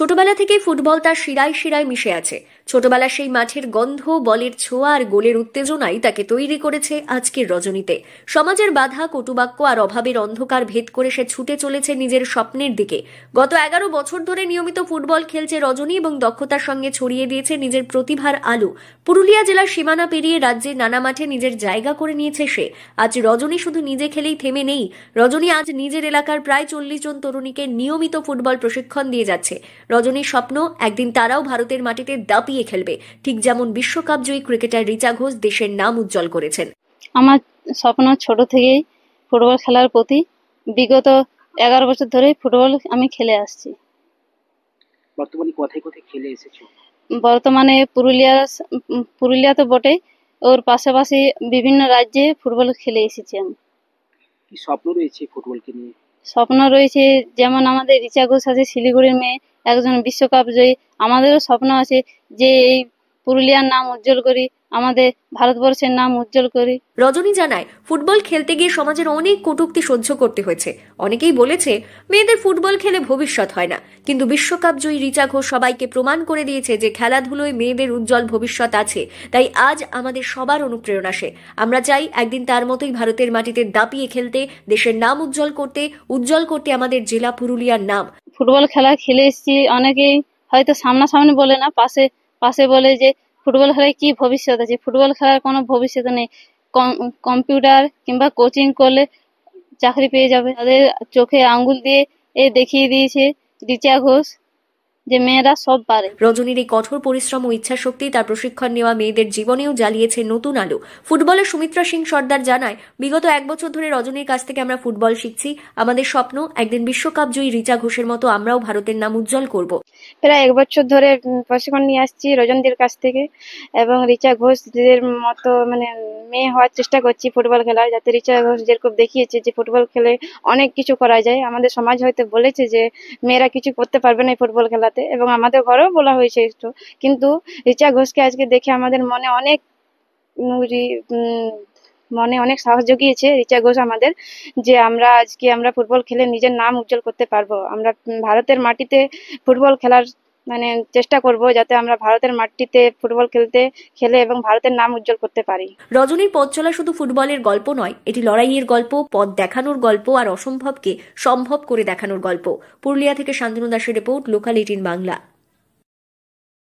ছোটবেলা থেকেই ফুটবল তার শিরায় শিরায় মিশে আছে। ছোটবেলা সেই মাঠের গন্ধ, বলের ছোঁয়া আর গোলের উত্তেজনাই তাকে তৈরি করেছে আজকের রজনীতে। সমাজের বাধা, কটুবাক্য আর অভাবের অন্ধকার ভেদ করে সে ছুটে চলেছে নিজের স্বপ্নের দিকে। গত 11 বছর ধরে নিয়মিত ফুটবল খেলছে রজনী এবং দক্ষতার সঙ্গে ছড়িয়ে দিয়েছে নিজের প্রতিভার আলো। পুরুলিয়া জেলার সীমানা পেরিয়ে রাজ্যের নানা মাঠে নিজের জায়গা করে নিয়েছে সে। আজ রজনী শুধু নিজে খেলেই থেমে নেই। রজনী আজ নিজের এলাকার প্রায় 40 জন তরুণীকে নিয়মিত ফুটবল প্রশিক্ষণ দিয়ে যাচ্ছে। রজনীর স্বপ্ন, একদিন তারাও ভারতের মাটিতে দাপিয়ে খেলবে, ঠিক যেমন বিশ্বকাপ জয়ী ক্রিকেটার রিচা ঘোষ দেশের নাম উজ্জ্বল করেছেন। আমার স্বপ্ন ছোট থেকেই ফুটবল খেলার প্রতি। বিগত 11 বছর ধরে ফুটবল আমি খেলে আসছি। বর্তমানে কোথায় কোথায় খেলে এসেছো? বর্তমানে পুরুলিয়া তো বটে, ওর পাশাপাশি বিভিন্ন রাজ্যে ফুটবল খেলে এসেছি আমি। কি স্বপ্ন রয়েছে ফুটবলকে নিয়ে? স্বপ্ন রয়েছে, যেমন আমাদের রিচা ঘোষ আছে শিলিগুড়ির মেয়ে, একজন বিশ্বকাপ জয়ী। আমাদেরও স্বপ্ন আছে যে এই পুরুলিয়ার নাম উজ্জ্বল করি, আমাদের ভারতবর্ষের নাম উজ্জ্বল করি। রজনী জানায়, ফুটবল খেলতে গিয়ে সমাজের অনেক কটূক্তি সহ্য করতে হয়েছে। অনেকেই বলেছে মেয়েদের ফুটবল খেলে ভবিষ্যৎ হয় না, কিন্তু বিশ্বকাপ জয়ী রিচা ঘোষ সবাইকে প্রমাণ করে দিয়েছে যে খেলাধুলোয় মেয়েদের উজ্জ্বল ভবিষ্যৎ আছে। তাই আজ আমাদের সবার অনুপ্রেরণা সে। আমরা চাই একদিন তার মতোই ভারতের মাটিতে দাপিয়ে খেলতে, দেশের নাম উজ্জ্বল করতে আমাদের জেলা পুরুলিয়ার নাম। ফুটবল খেলা খেলে এসেছি, অনেকেই হয়তো সামনাসামনি বলে না, পাশে পাশে বলে যে ফুটবল খেলায় কি ভবিষ্যৎ আছে। ফুটবল খেলার কোনো ভবিষ্যৎ নেই। কম্পিউটার কিংবা কোচিং করলে চাকরি পেয়ে যাবে। তাদের চোখে আঙ্গুল দিয়ে দেখিয়ে দিয়েছে রিচা ঘোষ যে মেয়েরা সব পারে। রজনীর এই কঠোর পরিশ্রম ও ইচ্ছাশক্তি তার প্রশিক্ষণ নেওয়া মেয়েদের জীবনেও জ্বালিয়েছে নতুন আলো। ফুটবলের সুমিত্রা সিং সর্দার জানায়, বিগত 1 বছর ধরে রজনীর কাছ থেকে আমরা ফুটবল শিখছি। আমাদের স্বপ্ন, একদিন বিশ্বকাপ জয়ী রিচা ঘোষের মতো আমরাও ভারতের নাম উজ্জ্বল করব। প্রায় 1 বছর ধরে প্রশিক্ষণ নিয়ে আসছি রজনীদের কাছ থেকে, এবং রিচা ঘোষদের মতো মেয়ে হওয়ার চেষ্টা করছি ফুটবল খেলার, যাতে রিচা ঘোষ যেরকম দেখিয়েছে যে ফুটবল খেলে অনেক কিছু করা যায়। আমাদের সমাজ হয়তো বলেছে যে মেয়েরা কিছু করতে পারবে না এই ফুটবল খেলাতে, এবং আমাদের ঘরেও বলা হয়েছে একটু, কিন্তু রিচা ঘোষকে আজকে দেখে আমাদের মনে অনেক সাহস জুগিয়েছে রিচা ঘোষ আমাদের, যে আমরা ফুটবল খেলে নিজের নাম উজ্জ্বল করতে পারবো। আমরা ভারতের মাটিতে ফুটবল খেলার চেষ্টা করব, যাতে আমরা ভারতের মাটিতে ফুটবল খেলে এবং ভারতের নাম উজ্জ্বল করতে পারি। রজনীর পথ চলা শুধু ফুটবলের গল্প নয়, এটি লড়াইয়ের গল্প, পথ দেখানোর গল্প আর অসম্ভবকে সম্ভব করে দেখানোর গল্প। পুরুলিয়া থেকে শান্তনু দাসের রিপোর্ট, লোকাল 18 বাংলা।